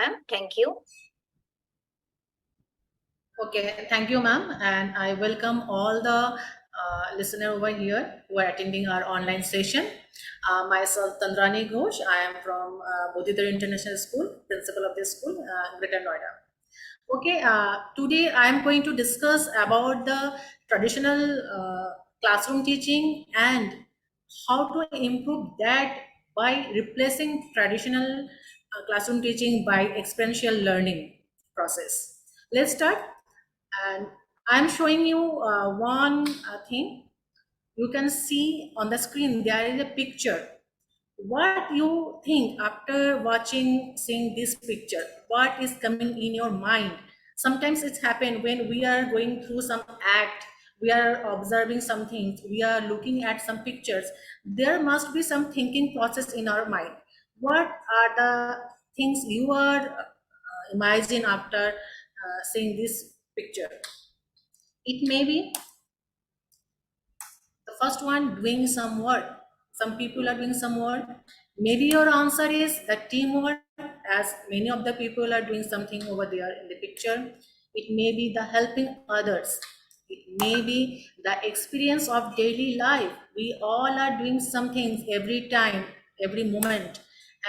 ma'am. Thank you. Okay, thank you, ma'am, and I welcome all the listener over here who are attending our online session. Myself, Tandrani Ghosh. I am from Bodhidhar International School, principal of this school, Greater Noida. Okay, today I am going to discuss about the traditional classroom teaching and how to improve that by replacing traditional classroom teaching by experiential learning process. Let's start. And I'm showing you one thing. You can see on the screen there is a picture. What you think after seeing this picture? What is coming in your mind? Sometimes it's happened when we are going through some act, we are observing some things, we are looking at some pictures. There must be some thinking process in our mind. What are the things you are imagine after seeing this picture? It may be the first one, doing some work. Some people are doing some work. Maybe your answer is the teamwork, as many of the people are doing something over there in the picture. It may be the helping others. It may be the experience of daily life. We all are doing some things every time, every moment.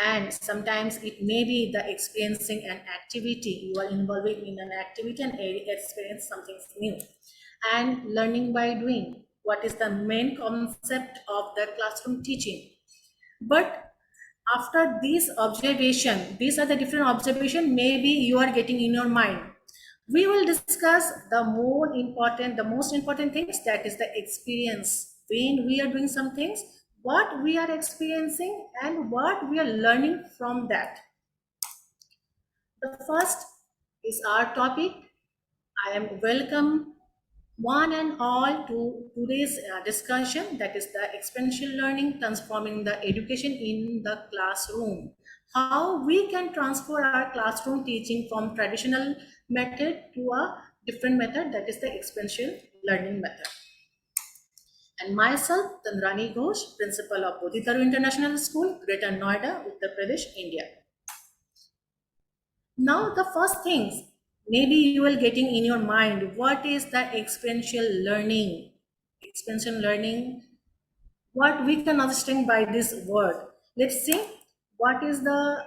And sometimes it may be the experiencing an activity. You are involved in an activity and experience something new. And learning by doing. What is the main concept of the classroom teaching? But after this observation, these are the different observation maybe you are getting in your mind. We will discuss the most important things, that is the experience. When we are doing some things, what we are experiencing and what we are learning from that. The first is our topic. I am welcome one and all to today's discussion, that is the experiential learning transforming the education in the classroom. How we can transfer our classroom teaching from traditional method to a different method, that is the experiential learning method. And myself, Tandrani Ghosh, principal of Bodhidhar International School, Greater Noida, Uttar Pradesh, India. Now the first things, maybe you will getting in your mind, what is the experiential learning? Experiential learning, what we can understand by this word. Let's see what is the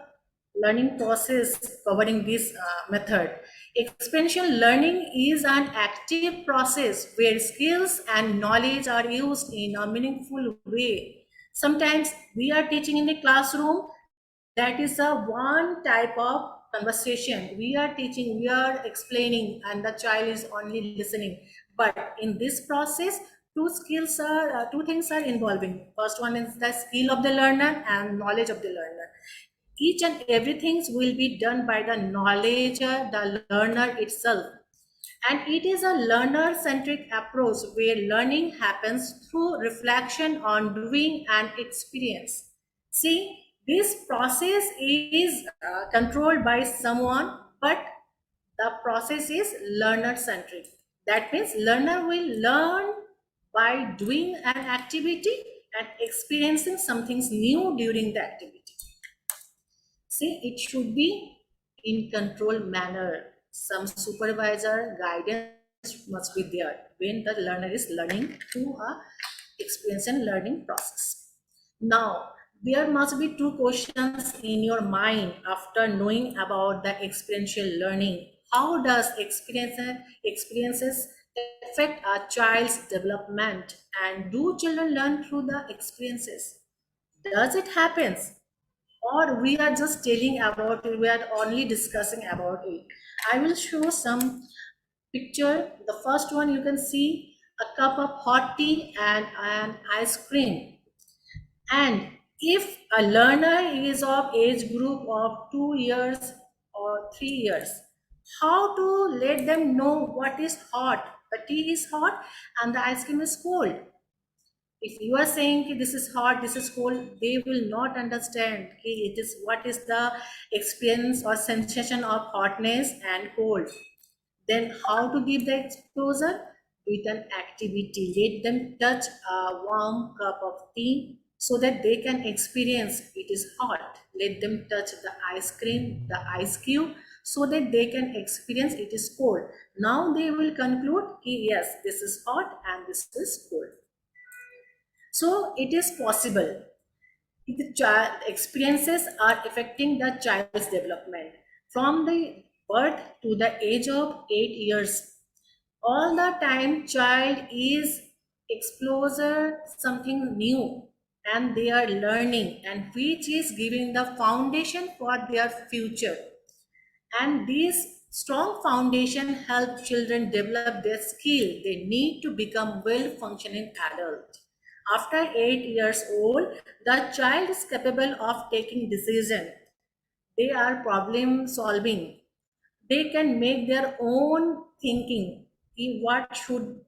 learning process covering this method. Experiential learning is an active process where skills and knowledge are used in a meaningful way. Sometimes we are teaching in the classroom, that is a one type of conversation. We are teaching, we are explaining, and the child is only listening. But in this process, two things are involving. First one is the skill of the learner and knowledge of the learner. Each and everything will be done by the knowledge, the learner itself. And it is a learner centric approach where learning happens through reflection on doing and experience. See, this process is controlled by someone, but the process is learner centric. That means learner will learn by doing an activity and experiencing something new during the activity. See, it should be in control manner. Some supervisor guidance must be there when the learner is learning through a experience and learning process. Now, there must be two questions in your mind after knowing about the experiential learning. How does experiences affect a child's development, and do children learn through the experiences? Does it happen, or we are just telling about it, we are only discussing about it? I will show some picture. The first one, you can see a cup of hot tea and an ice cream. And if a learner is of age group of 2 years or 3 years, how to let them know what is hot? The tea is hot and the ice cream is cold. If you are saying ki this is hot, this is cold, they will not understand ki it is what is the experience or sensation of hotness and cold. Then how to give the exposure? With an activity. Let them touch a warm cup of tea, so that they can experience it is hot. Let them touch the ice cream, the ice cube, so that they can experience it is cold. Now they will conclude, yes, this is hot and this is cold. So it is possible. The child experiences are affecting the child's development from the birth to the age of 8 years. All the time child is exposure something new, and they are learning, and which is giving the foundation for their future. And these strong foundation help children develop their skill they need to become well functioning adult. After 8 years old, the child is capable of taking decision. They are problem solving. They can make their own thinking. What should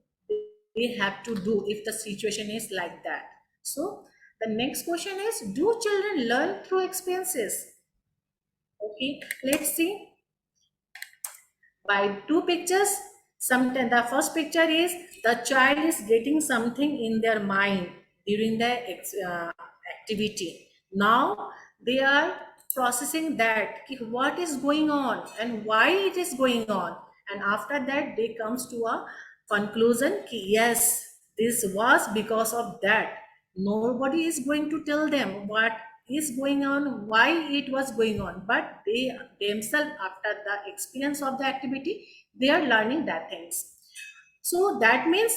they have to do if the situation is like that? So the next question is, do children learn through experiences? Okay, let's see by two pictures. Sometimes the first picture is the child is getting something in their mind during the activity. Now they are processing that what is going on and why it is going on, and after that they comes to a conclusion yes, this was because of that. Nobody is going to tell them what is going on, why it was going on, but they themselves, after the experience of the activity, they are learning that things. So that means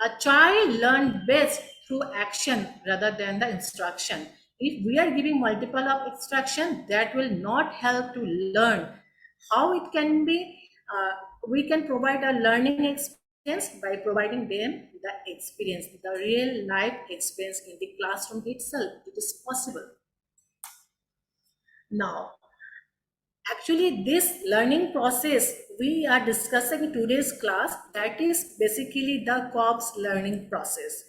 a child learn best through action rather than the instruction. If we are giving multiple of instruction, that will not help to learn. How it can be, we can provide a learning experience by providing them the experience, the real life experience in the classroom itself. It is possible. Now, actually, this learning process we are discussing in today's class, that is basically the COPS learning process.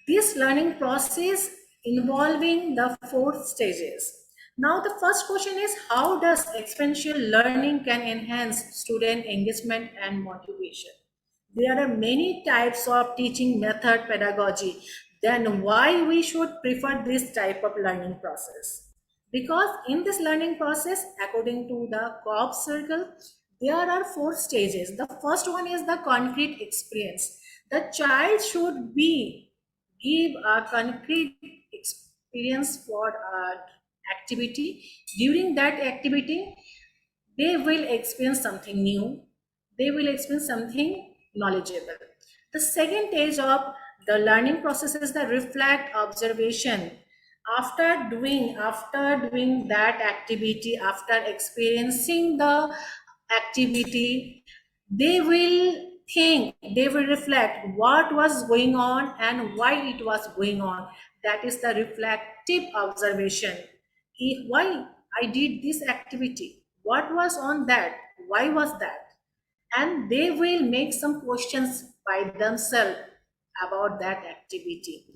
This learning process involving the four stages. Now, the first question is, how does experiential learning can enhance student engagement and motivation? There are many types of teaching method pedagogy. Then why we should prefer this type of learning process? Because in this learning process, according to the COP circle, there are four stages. The first one is the concrete experience. The child should be give a concrete experience for activity. During that activity, they will experience something new. They will experience something knowledgeable. The second stage of the learning process is the reflect observation. After doing that activity, after experiencing the activity, they will think, they will reflect what was going on and why it was going on. That is the reflective observation. Why I did this activity, what was on that, why was that? And they will make some questions by themselves about that activity,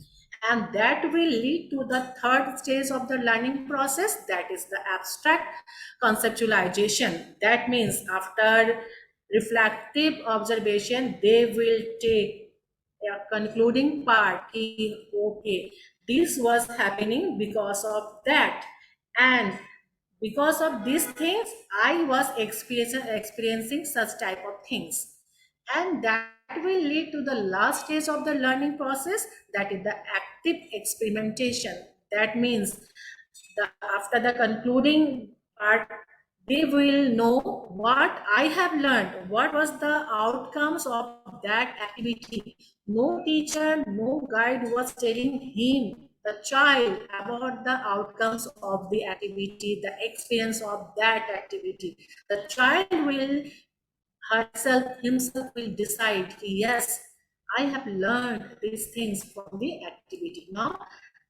and that will lead to the third stage of the learning process, that is the abstract conceptualization. That means after reflective observation, they will take a concluding part. Okay, this was happening because of that, and because of these things I was experiencing such type of things. And that will lead to the last stage of the learning process, that is the active experimentation. That means after the concluding part, they will know what I have learned, what was the outcomes of that activity. No teacher, no guide was telling him, the child, about the outcomes of the activity, the experience of that activity. The child will himself will decide, yes, I have learned these things from the activity. Now,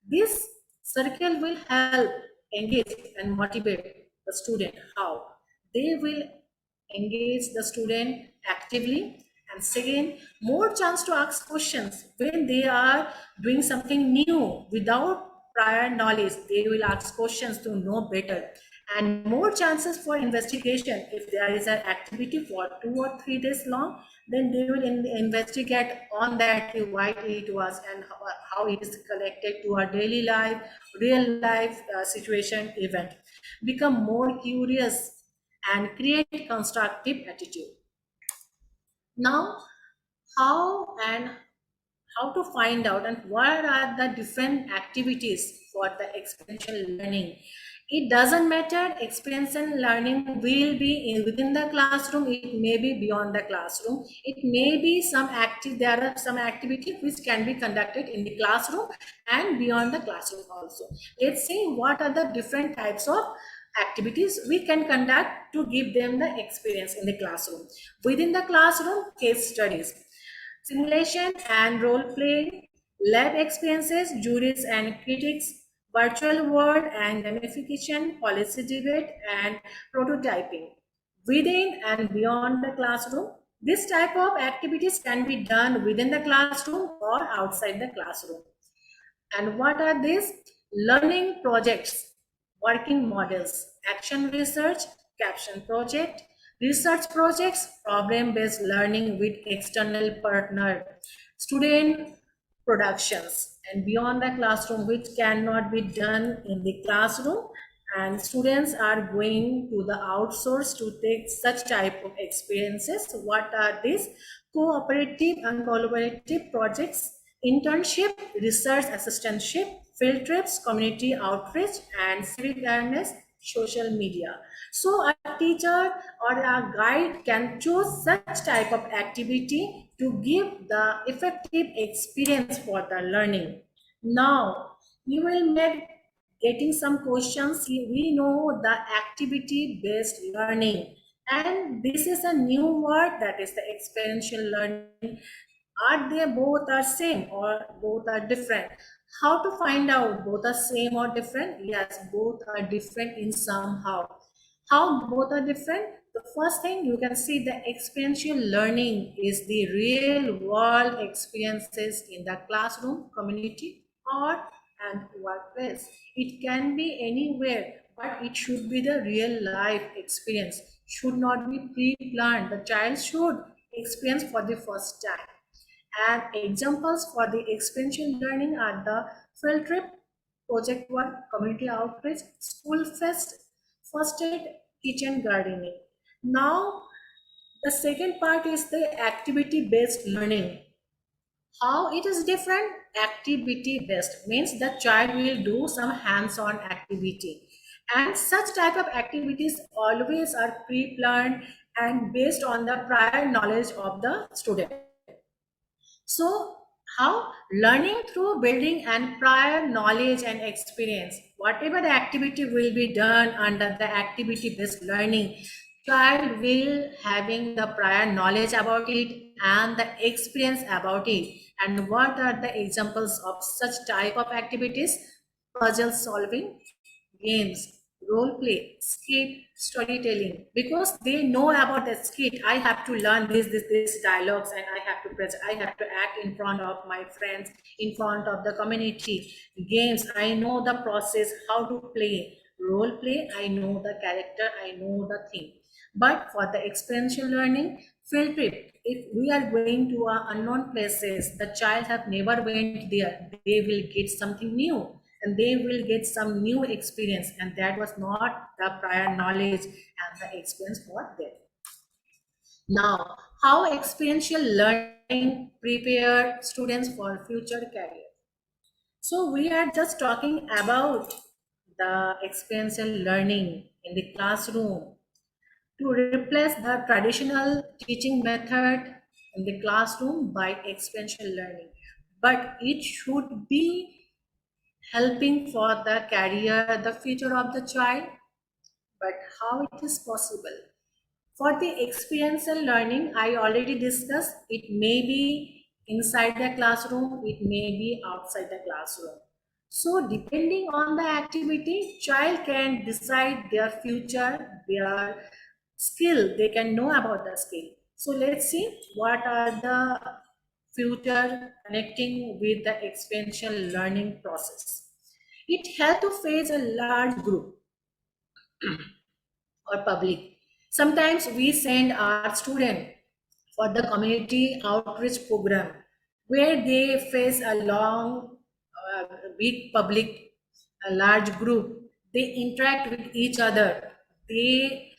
this circle will help engage and motivate the student. How? They will engage the student actively, and second, more chance to ask questions when they are doing something new without prior knowledge. They will ask questions to know better, and more chances for investigation. If there is an activity for 2 or 3 days long, then they will investigate on that, why it was and how it is connected to our daily life, real life situation event. Become more curious and create constructive attitude. Now, how and how to find out and what are the different activities for the experiential learning. It doesn't matter, experiential learning will be within the classroom, it may be beyond the classroom, it may be there are some activities which can be conducted in the classroom and beyond the classroom also. Let's see what are the different types of activities we can conduct to give them the experience in the classroom. Within the classroom, case studies, simulation and role play, lab experiences, juries and critics, virtual world and gamification, policy debate, and prototyping. Within and beyond the classroom, this type of activities can be done within the classroom or outside the classroom. And what are these? Learning projects, working models, action research, caption project, research projects, problem-based learning with external partner, student productions, and beyond the classroom, which cannot be done in the classroom. And students are going to the outsource to take such type of experiences. What are these? Cooperative and collaborative projects, internship, research assistantship, field trips, community outreach, and civic awareness, social media. So a teacher or a guide can choose such type of activity to give the effective experience for the learning. Now, you will make getting some questions. We know the activity based learning, and this is a new word, that is the experiential learning. Are they both are same or both are different? How to find out both are same or different? Yes, both are different in somehow. How both are different? The first thing you can see, the experiential learning is the real world experiences in the classroom, community, or and workplace. It can be anywhere, but it should be the real life experience. Should not be pre-planned. The child should experience for the first time. And examples for the experiential learning are the field trip, project work, community outreach, school fest, first aid, kitchen gardening. Now, the second part is the activity based learning. How it is different? Activity based means the child will do some hands on activity. And such type of activities always are pre planned and based on the prior knowledge of the student. So, how? Learning through building and prior knowledge and experience. Whatever the activity will be done under the activity based learning, child will having the prior knowledge about it and the experience about it. And what are the examples of such type of activities? Puzzle solving, games, role play, skit, storytelling. Because they know about the skit, I have to learn this dialogues, and I have to act in front of my friends, in front of the community. Games, I know the process, how to play. Role play, I know the character, I know the thing. But for the experiential learning, field trip, if we are going to unknown places, the child have never went there, they will get something new and they will get some new experience, and that was not the prior knowledge and the experience for them. Now, how experiential learning prepare students for future career? So we are just talking about the experiential learning in the classroom to replace the traditional teaching method in the classroom by experiential learning. But it should be helping for the career, the future of the child. But how it is possible? For the experiential learning, I already discussed, it may be inside the classroom, it may be outside the classroom. So depending on the activity, child can decide their future, their skill, they can know about the skill. So let's see what are the future connecting with the experiential learning process. It helps to face a large group. or public. Sometimes we send our student for the community outreach program where they face a long, big public, a large group. They interact with each other. They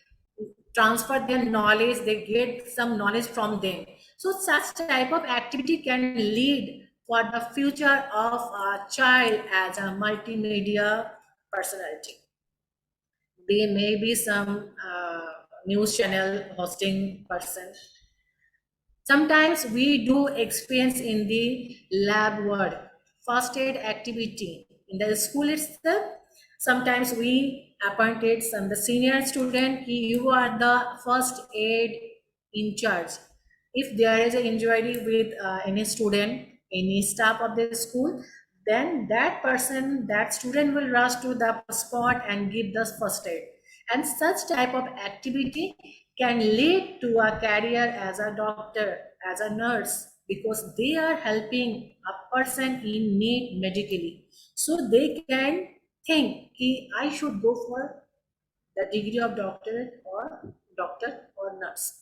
transfer their knowledge. They get some knowledge from them. So such type of activity can lead for the future of a child as a multimedia personality. There may be some news channel hosting person. Sometimes we do experience in the lab work, first aid activity in the school itself. Sometimes we appointed some the senior student. You are the first aid in charge. If there is an injury with any student, any staff of the school, then that person, that student will rush to the spot and give the first aid. And such type of activity can lead to a career as a doctor, as a nurse, because they are helping a person in need medically. So they can think, I should go for the degree of doctor or nurse.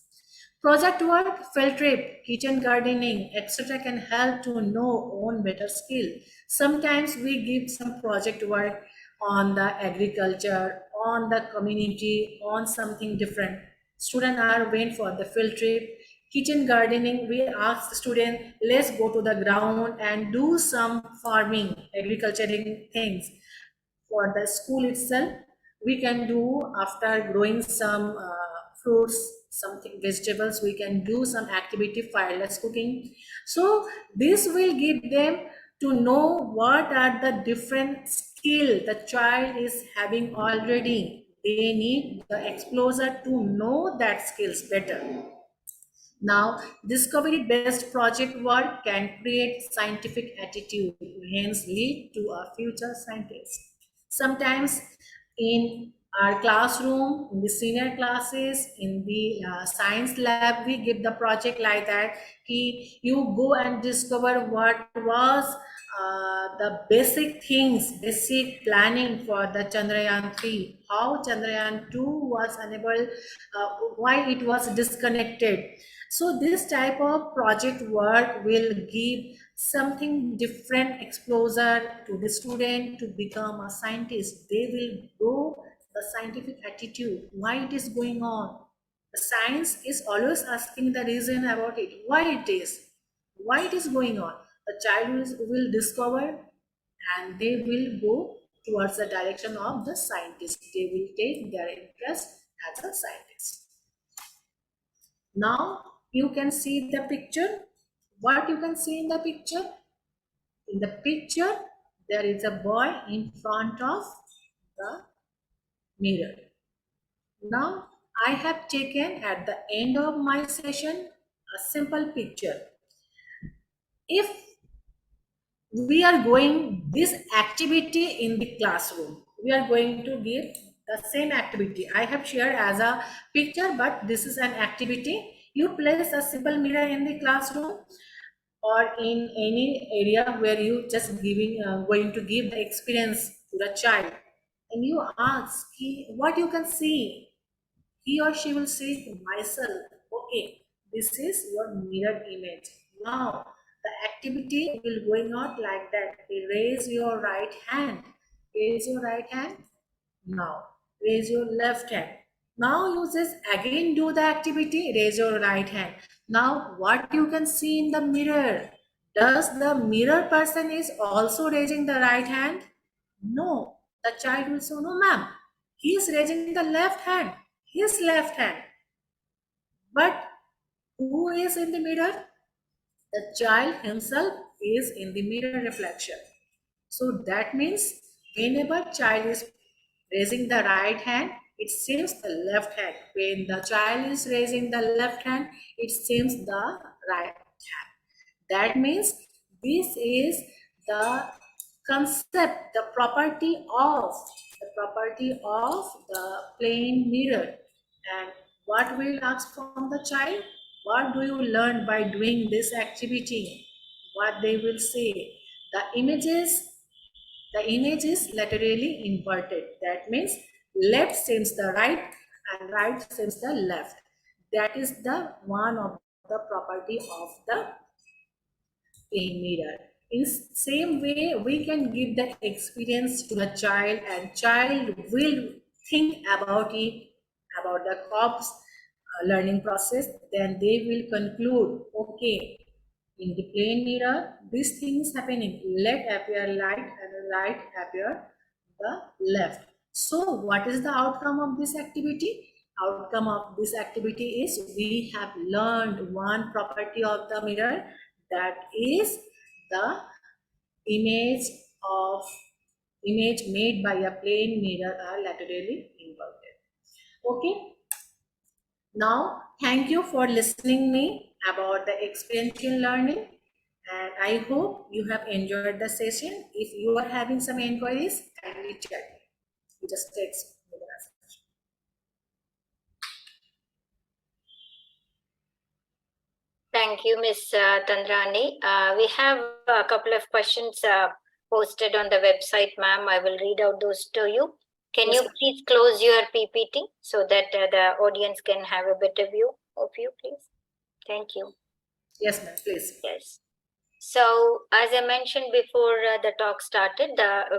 Project work, field trip, kitchen gardening, etc. can help to know own better skill. Sometimes we give some project work on the agriculture, on the community, on something different. Students are waiting for the field trip. Kitchen gardening, we ask the student, let's go to the ground and do some farming, agriculturing things for the school itself. We can do after growing some fruits, something vegetables, we can do some activity fireless cooking. So this will give them to know what are the different skill the child is having already. They need the exposure to know that skills better. Now, discovery-based project work can create scientific attitude, hence lead to a future scientist. Sometimes in our classroom, in the senior classes, in the science lab, we give the project like that. You go and discover what was the basic things, basic planning for the Chandrayaan 3, how Chandrayaan 2 was unable, why it was disconnected. So this type of project work will give something different exposure to the student to become a scientist. They will grow the scientific attitude, why it is going on. The science is always asking the reason about it, why it is going on. The child will discover and they will go towards the direction of the scientist. They will take their interest as a scientist. Now you can see the picture. What you can see in the picture? In the picture, there is a boy in front of the mirror. Now I have taken at the end of my session a simple picture. If we are going this activity in the classroom, we are going to give the same activity. I have shared as a picture, but this is an activity. You place a simple mirror in the classroom or in any area where you just going to give the experience to the child, and you ask what you can see. He or she will say to myself, okay, this is your mirror image. Now the activity will going out like that. Raise your right hand. Raise your right hand. Now raise your left hand. Now you just again do the activity. Raise your right hand. Now what you can see in the mirror? Does the mirror person is also raising the right hand? No. The child will say, no ma'am, he is raising the left hand, his left hand. But who is in the mirror? The child himself is in the mirror reflection. So that means whenever child is raising the right hand, it seems the left hand. When the child is raising the left hand, it seems the right hand. That means this is the concept, the property of the plane mirror. And what will ask from the child? What do you learn by doing this activity? What they will say? The image is laterally inverted. That means left seems the right, and right seems the left. That is the one of the property of the plane mirror. In same way, we can give the experience to the child, and child will think about it, about the COPS learning process. Then they will conclude, okay, in the plane mirror, these things happening. Left appear light and right appear the left. So what is the outcome of this activity? Outcome of this activity is we have learned one property of the mirror, that is the image of image made by a plane mirror are laterally inverted. Okay. Now, thank you for listening me about the experiential learning, and I hope you have enjoyed the session. If you are having some inquiries, kindly chat me. You just text me the message. Thank you, Ms. Tandrani. We have a couple of questions posted on the website, ma'am. I will read out those to you. Can you please close your PPT so that the audience can have a better view of you, please? Thank you. Yes, ma'am, please. Yes. So, as I mentioned before the talk started,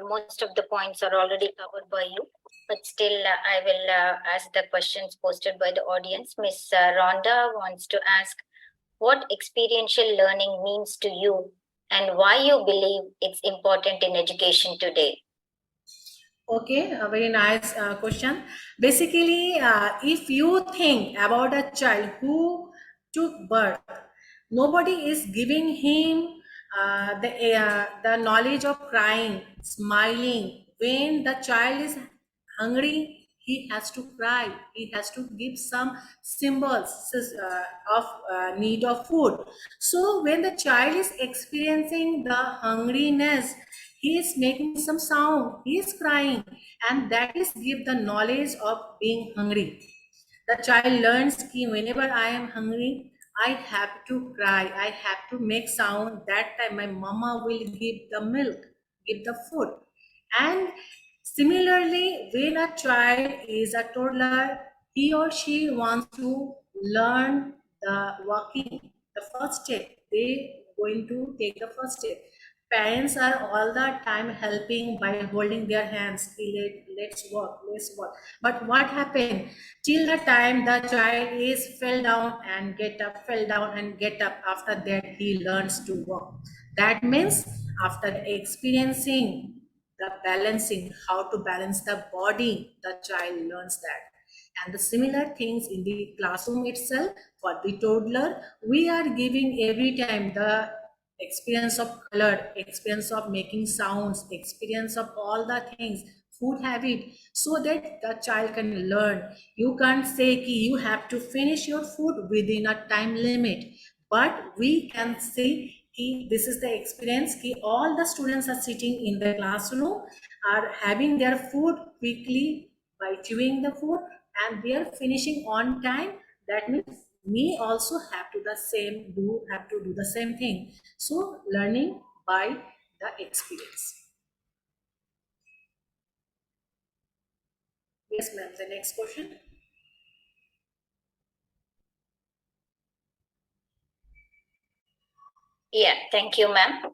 most of the points are already covered by you. But still, I will ask the questions posted by the audience. Ms. Rhonda wants to ask, what experiential learning means to you and why you believe it's important in education today. Okay, a very nice question. Basically, if you think about a child who took birth, nobody is giving him the knowledge of crying, smiling. When the child is hungry, he has to cry. He has to give some symbols of need of food. So when the child is experiencing the hungriness, he is making some sound, he is crying, and that is give the knowledge of being hungry. The child learns that whenever I am hungry, I have to cry, I have to make sound. That time my mama will give the milk, give the food. And similarly, when a child is a toddler, he or she wants to learn the walking, the first step. They going to take the first step. Parents are all the time helping by holding their hands. Let's walk, let's walk. But what happened? Till the time the child is fell down and get up, fell down and get up. After that, he learns to walk. That means after experiencing the balancing, how to balance the body, the child learns that. And the similar things in the classroom itself for the toddler, we are giving every time the experience of color, experience of making sounds, experience of all the things, food habit, so that the child can learn. You can't say ki you have to finish your food within a time limit, but we can say ki this is the experience ki all the students are sitting in the classroom, are having their food quickly by chewing the food, and they are finishing on time. That means me also have to do the same thing. So learning by the experience. Yes, ma'am. The next question. Yeah, thank you, ma'am.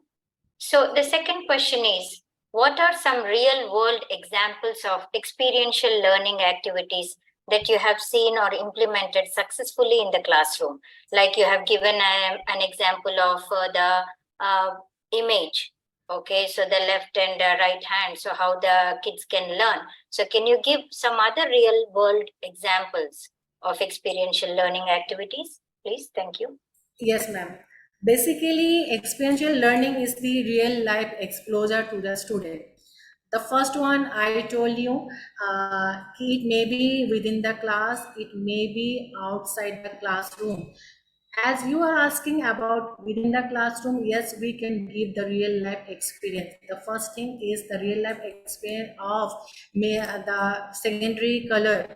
So the second question is, what are some real world examples of experiential learning activities that you have seen or implemented successfully in the classroom? Like you have given an example of the image. Okay, so the left and right hand, so how the kids can learn. So can you give some other real world examples of experiential learning activities, please? Thank you. Yes, ma'am. Basically, experiential learning is the real life exposure to the student. The first one I told you, it may be within the class, it may be outside the classroom. As you are asking about within the classroom, yes, we can give the real life experience. The first thing is the real life experience of the secondary color.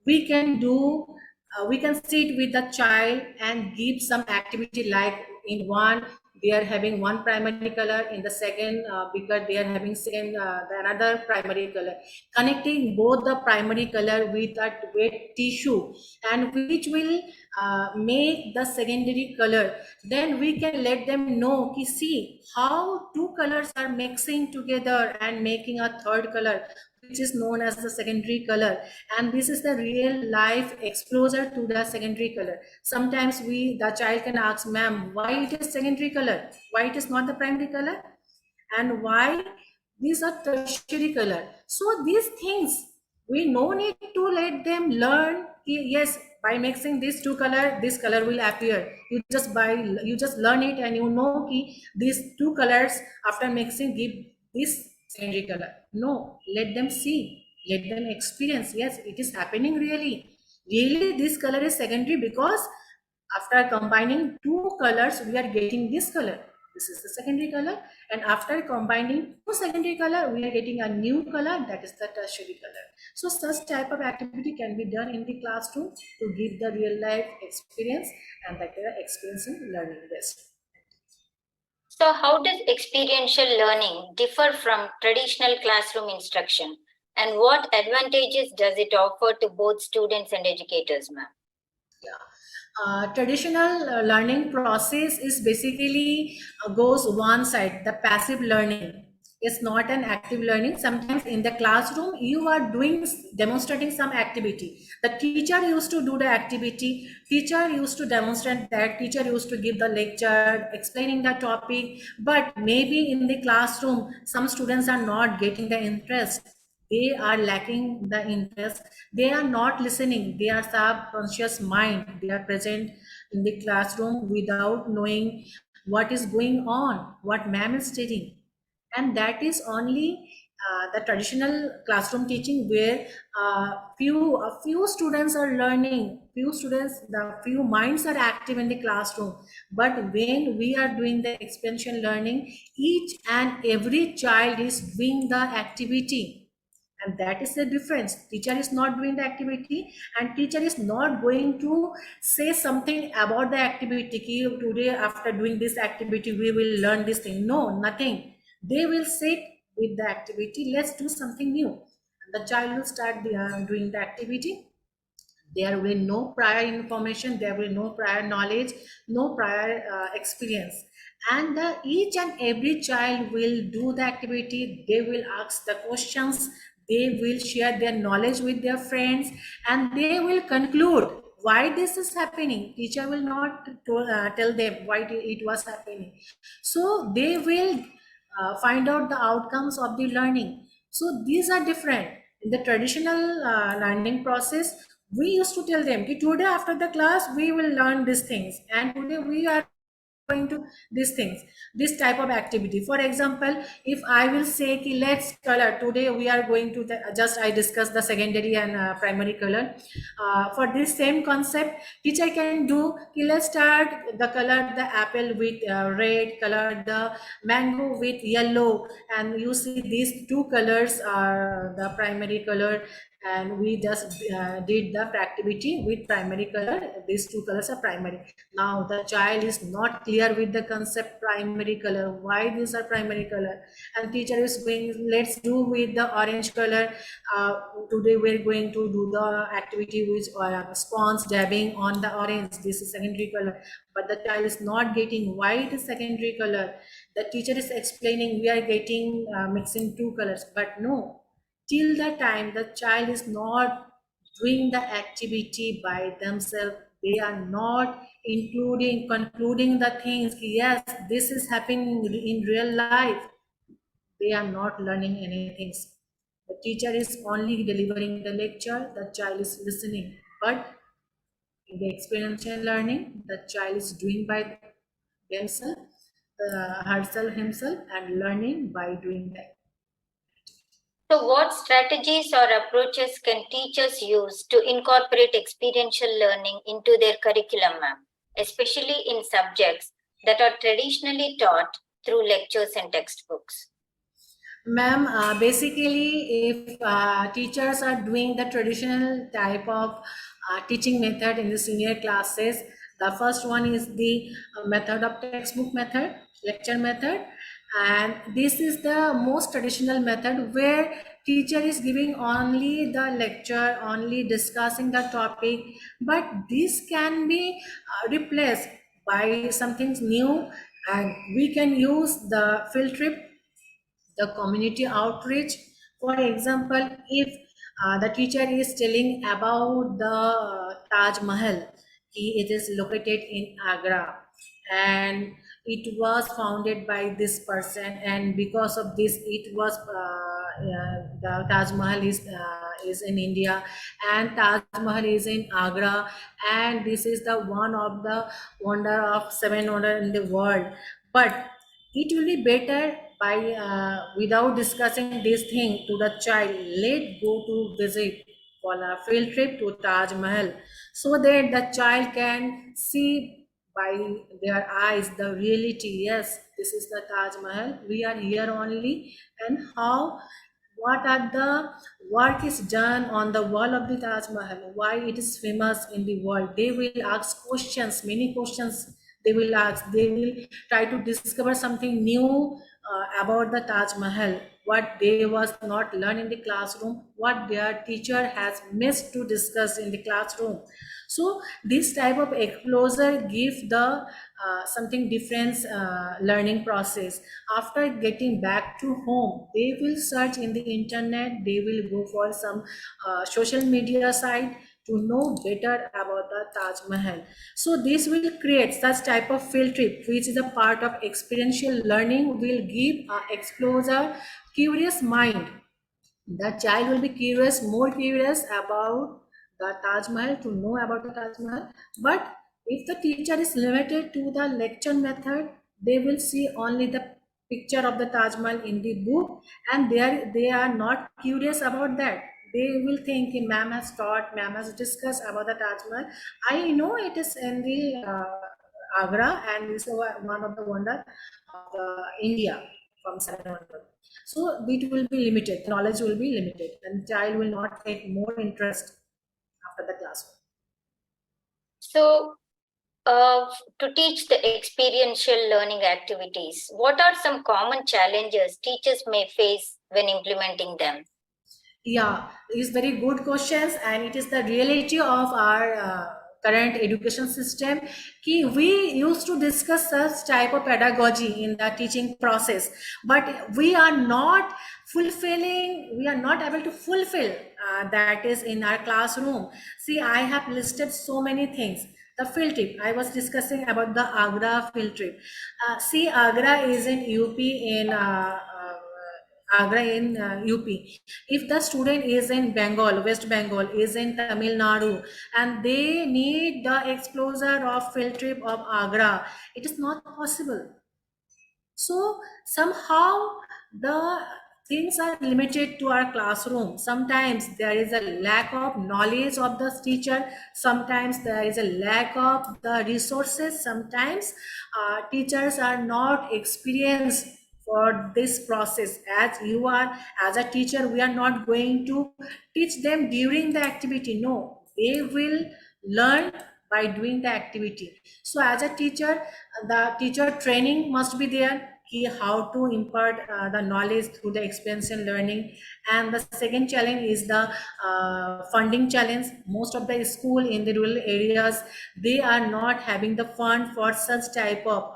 We can do, we can sit with the child and give some activity, like in one they are having one primary color, in the second beaker they are having another primary color, connecting both the primary color with a wet tissue, and which will make the secondary color. Then we can let them know ki see how two colors are mixing together and making a third color, which is known as the secondary color. And this is the real life exposure to the secondary color. Sometimes the child can ask, ma'am, why it is secondary color, why it is not the primary color, and why these are tertiary color. So these things we no need to let them learn. Yes, by mixing these two color, this color will appear. You just learn it, and you know ki these two colors after mixing give this secondary color. No, let them see, let them experience. Yes, it is happening really. Really, this color is secondary because after combining two colors, we are getting this color. This is the secondary color. And after combining two secondary color, we are getting a new color, that is the tertiary color. So such type of activity can be done in the classroom to give the real life experience, and that experience in learning best. So, how does experiential learning differ from traditional classroom instruction, and what advantages does it offer to both students and educators, ma'am? Traditional learning process is basically goes one side, the passive learning. It's not an active learning. Sometimes in the classroom, you are demonstrating some activity. The teacher used to do the activity, teacher used to demonstrate that, teacher used to give the lecture, explaining the topic, but maybe in the classroom, some students are not getting the interest, they are lacking the interest, they are not listening, they are subconscious mind, they are present in the classroom without knowing what is going on, what ma'am is stating. And that is only the traditional classroom teaching, where a few students are learning, the few minds are active in the classroom. But when we are doing the experiential learning, each and every child is doing the activity, and that is the difference. Teacher is not doing the activity, and teacher is not going to say something about the activity ki today after doing this activity we will learn this thing. No, nothing. They will sit with the activity, let's do something new, and the child will start doing the activity. There will no prior information, there will no prior knowledge, no prior experience. And each and every child will do the activity, they will ask the questions, they will share their knowledge with their friends, and they will conclude why this is happening. Teacher will not tell them why it was happening. So they will find out the outcomes of the learning. So these are different. In the traditional learning process, we used to tell them, today after the class, we will learn these things. And today we are going to these things, this type of activity. For example, if I will say, let's color, today we are going to, just I discussed the secondary and primary color. For this same concept, teacher can do, let's start the color the apple with red, color the mango with yellow, and you see these two colors are the primary color, and we just did the activity with primary color. These two colors are primary. Now the child is not clear with the concept primary color, why these are primary color, and teacher is going, let's do with the orange color. Today we're going to do the activity with sponge dabbing on the orange, this is secondary color. But the child is not getting why it is secondary color. The teacher is explaining we are getting mixing two colors, but no, till the time the child is not doing the activity by themselves, they are not concluding the things, yes, this is happening in real life, they are not learning anything. The teacher is only delivering the lecture, the child is listening. But in the experiential learning, the child is doing by themselves, herself, himself, and learning by doing that. So, what strategies or approaches can teachers use to incorporate experiential learning into their curriculum, ma'am, especially in subjects that are traditionally taught through lectures and textbooks? Ma'am, basically, if teachers are doing the traditional type of teaching method in the senior classes, The first one is the method of textbook method, lecture method, and this is the most traditional method where teacher is giving only the lecture, only discussing the topic, but this can be replaced by something new, and we can use the field trip, the community outreach. For example, if the teacher is telling about the Taj Mahal, it is located in Agra, and it was founded by this person, and because of this, it was the Taj Mahal is in India, and Taj Mahal is in Agra, and this is the one of the wonder of seven wonder in the world. But it will be better by without discussing this thing to the child, let go to visit for a field trip to Taj Mahal, so that the child can see by their eyes the reality. Yes, this is the Taj Mahal, we are here only, and how, what are the work is done on the wall of the Taj Mahal, why it is famous in the world. They will ask questions, many questions they will ask, they will try to discover something new about the Taj Mahal, what they was not learned in the classroom, what their teacher has missed to discuss in the classroom. So this type of exposure give the something different learning process. After getting back to home, they will search in the internet, they will go for some social media site to know better about the Taj Mahal. So this will create such type of field trip, which is a part of experiential learning, will give exposure, curious mind. The child will be curious, more curious about the Taj Mahal, to know about the Taj Mahal. But if the teacher is limited to the lecture method, they will see only the picture of the Taj Mahal in the book, and they are not curious about that. They will think, ma'am has taught, ma'am has discussed about the Taj Mahal. I know it is in the Agra, and is one of the wonder of India from seven wonder. So it will be limited, knowledge will be limited, and child will not take more interest after the classroom. So, to teach the experiential learning activities, what are some common challenges teachers may face when implementing them? Yeah, these very good questions, and it is the reality of our current education system. We used to discuss such type of pedagogy in the teaching process, but we are not fulfilling, we are not able to fulfill that is in our classroom. See, I have listed so many things. The field trip, I was discussing about the Agra field trip. See, Agra is in UP, in Agra in UP. If the student is in Bengal, West Bengal, is in Tamil Nadu, and they need the exposure of field trip of Agra, it is not possible. So somehow the things are limited to our classroom. Sometimes there is a lack of knowledge of the teacher. Sometimes there is a lack of the resources. Sometimes teachers are not experienced for this process. As you are, as a teacher, we are not going to teach them during the activity. No, they will learn by doing the activity. So as a teacher, the teacher training must be there, how to impart the knowledge through the experiential learning. And the second challenge is the funding challenge. Most of the school in the rural areas, they are not having the fund for such type of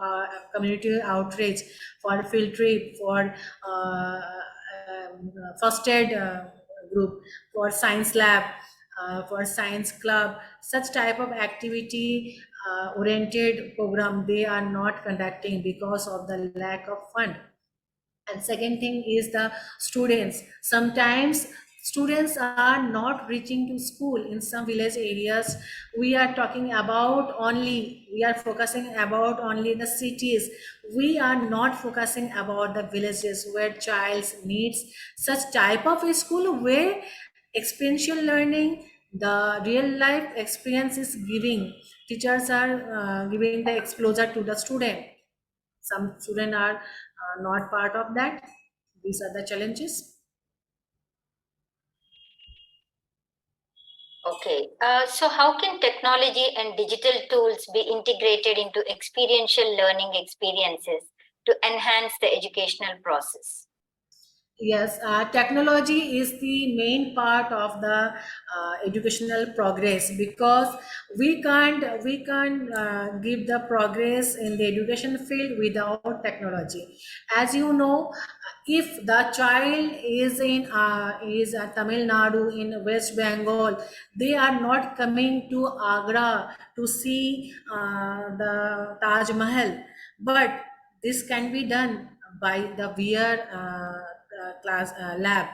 community outreach, for field trip, for first aid group, for science lab, for science club, such type of activity oriented program they are not conducting because of the lack of fund. And second thing is the students. Sometimes students are not reaching to school in some village areas. We are talking about only, we are focusing about only the cities. We are not focusing about the villages where child needs such type of a school where experiential learning, the real life experience is giving. Teachers are giving the exposure to the student. Some students are not part of that. These are the challenges. Okay. So how can technology and digital tools be integrated into experiential learning experiences to enhance the educational process? Yes, technology is the main part of the educational progress, because we can't give the progress in the education field without technology. As you know, if the child is Tamil Nadu in West Bengal, they are not coming to Agra to see the Taj Mahal, but this can be done by the VR class lab.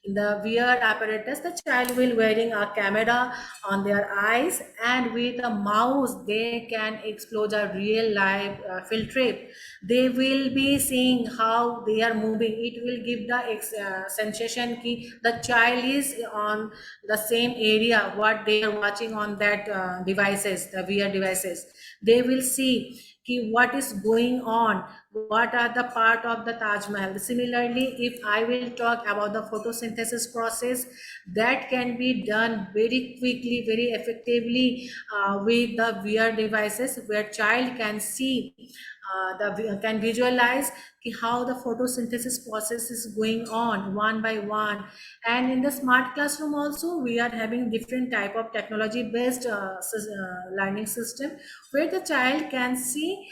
In the VR apparatus, the child will wearing a camera on their eyes, and with a mouse they can explore a real life field trip. They will be seeing how they are moving. It will give the sensation ki the child is on the same area what they are watching on that devices, the VR devices. They will see ki what is going on, what are the part of the Taj Mahal. Similarly, if I will talk about the photosynthesis process, that can be done very quickly, very effectively with the VR devices, where child can see can visualize how the photosynthesis process is going on one by one. And in the smart classroom also, we are having different type of technology based learning system, where the child can see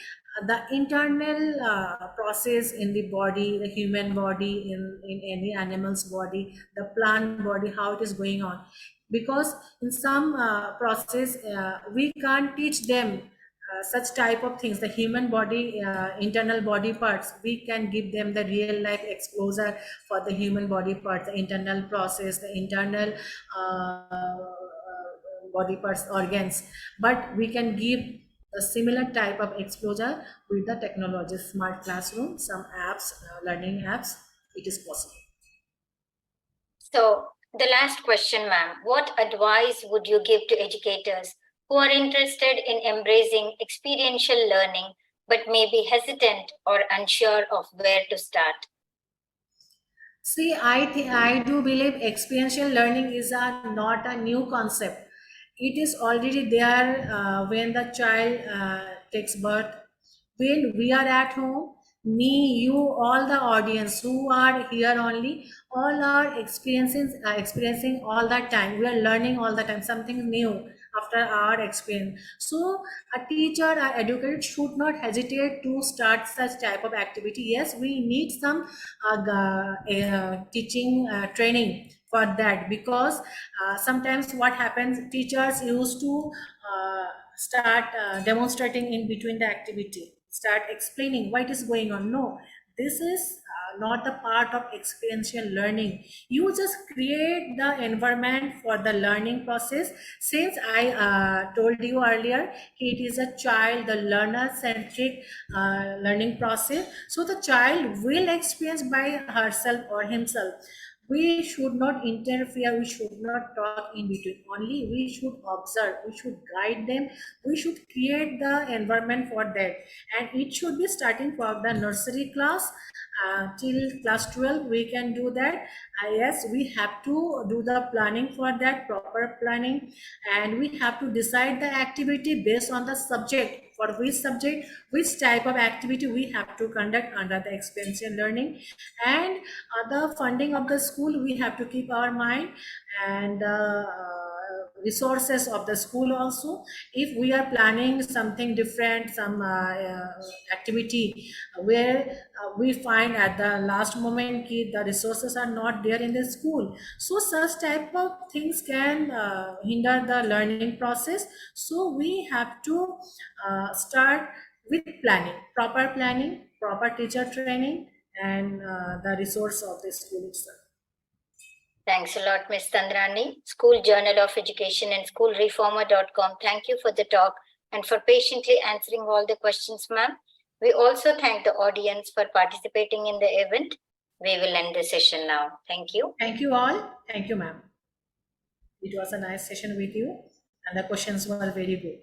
the internal process in the body, the human body, in any animal's body, the plant body, how it is going on. Because in some process we can't teach them such type of things, the human body internal body parts. We can give them the real life exposure for the human body parts, the internal process, the internal body parts, organs. But we can give a similar type of exposure with the technology, smart classroom, some apps, learning apps. It is possible. So, the last question, ma'am. What advice would you give to educators who are interested in embracing experiential learning but may be hesitant or unsure of where to start? See, I do believe experiential learning is not a new concept. It is already there when the child takes birth. When we are at home, me, you, all the audience who are here only, all are experiencing all the time. We are learning all the time something new after our experience. So a teacher or educator should not hesitate to start such type of activity. Yes, we need some teaching training for that, because sometimes what happens, teachers used to start demonstrating in between the activity, start explaining what is going on. No, this is not the part of experiential learning. You just create the environment for the learning process. Since I told you earlier, it is a child, the learner centric learning process, so the child will experience by herself or himself. We should not interfere, we should not talk in between, only we should observe, we should guide them, we should create the environment for that. And it should be starting from the nursery class till class 12. We can do that. Yes, we have to do the planning for that, proper planning. And we have to decide the activity based on the subject, for which subject, which type of activity we have to conduct under the experiential learning. And the funding of the school, we have to keep our mind, and resources of the school also. If we are planning something different, some activity where we find at the last moment ki the resources are not there in the school, so such type of things can hinder the learning process. So we have to start with planning, proper teacher training, and the resource of the school itself. Thanks a lot, Ms. Tandrani. School Journal of Education and schoolreformer.com. Thank you for the talk and for patiently answering all the questions, ma'am. We also thank the audience for participating in the event. We will end the session now. Thank you. Thank you all. Thank you, ma'am. It was a nice session with you, and the questions were very good.